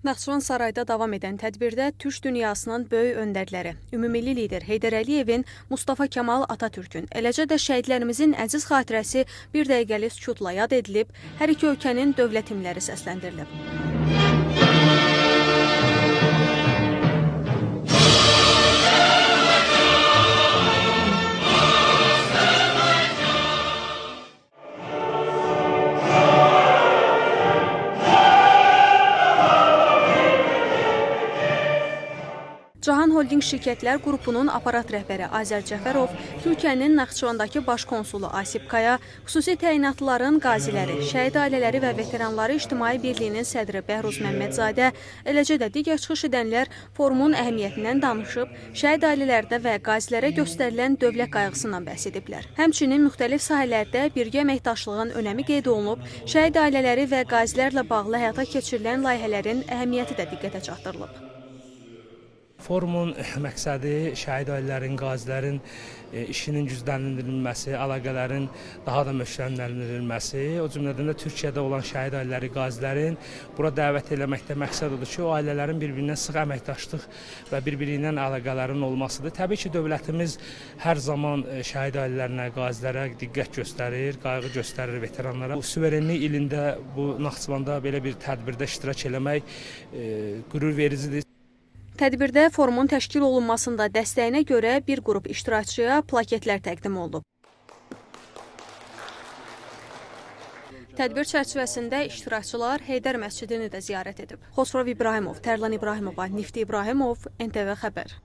Naxçıvan sarayda davam edən tədbirdə Türk dünyasının böyük öndərləri, ümumilli lider Heydər Əliyevin, Mustafa Kemal Atatürkün, eləcə də şəhidlərimizin əziz xatirəsi bir dəqiqəlik sükutla yad edilib, hər iki ölkənin dövlət himnləri səsləndirilib. Cahan Holding Şirkətlər Qrupunun aparat rəhbəri Azər Cəfərov, Türkiyənin Naxçıvandakı baş konsulu Asip Kaya, xüsusi təyinatlıların qaziləri, şəhid ailələri və veteranları İctimai Birliyinin sədri Bəhruz Məmmədzadə, eləcə də digər çıxış edənlər forumun əhəmiyyətindən danışıb, şəhid ailələrinə və qazilərə göstərilən dövlət qayğısından bəhs ediblər. Həmçinin müxtəlif sahələrdə birgə əməkdaşlığın önəmi qeyd olunub, şəhid ailələri və qazilərlə bağlı həyata keçirilən layihələrin əhəmiyyəti də diqqətə çatdırılıb. Forumun məqsədi şəhid ailələrin, qazilərin işinin gücləndirilməsi, əlaqələrin daha da möhkəmləndirilməsi, o cümlədən də Türkiyədə olan şəhid ailələri, qazilərin bura dəvət eləməkdə məqsəd odur ki, o ailələrin bir-birinə sıx əməkdaşlıq və bir-biri ilə əlaqələrin olmasıdır. Təbii ki, dövlətimiz hər zaman şəhid ailələrinə, qazilərə diqqət göstərir, qayğı göstərir veteranlara. Bu suverenlik ilində bu Naxçıvanda belə bir tədbirdə iştirak eləmək qürur vericidir. Tədbirdə forumun təşkil olunmasında dəstəyinə görə bir qrup iştirakçıya plaketlər təqdim olunub. Tədbir çərçivəsində iştirakçılar Heydər məscidini də ziyarət edib. Xosrov İbrahimov, Tərlan İbrahimova, Nifti İbrahimov, NTV Xəbər.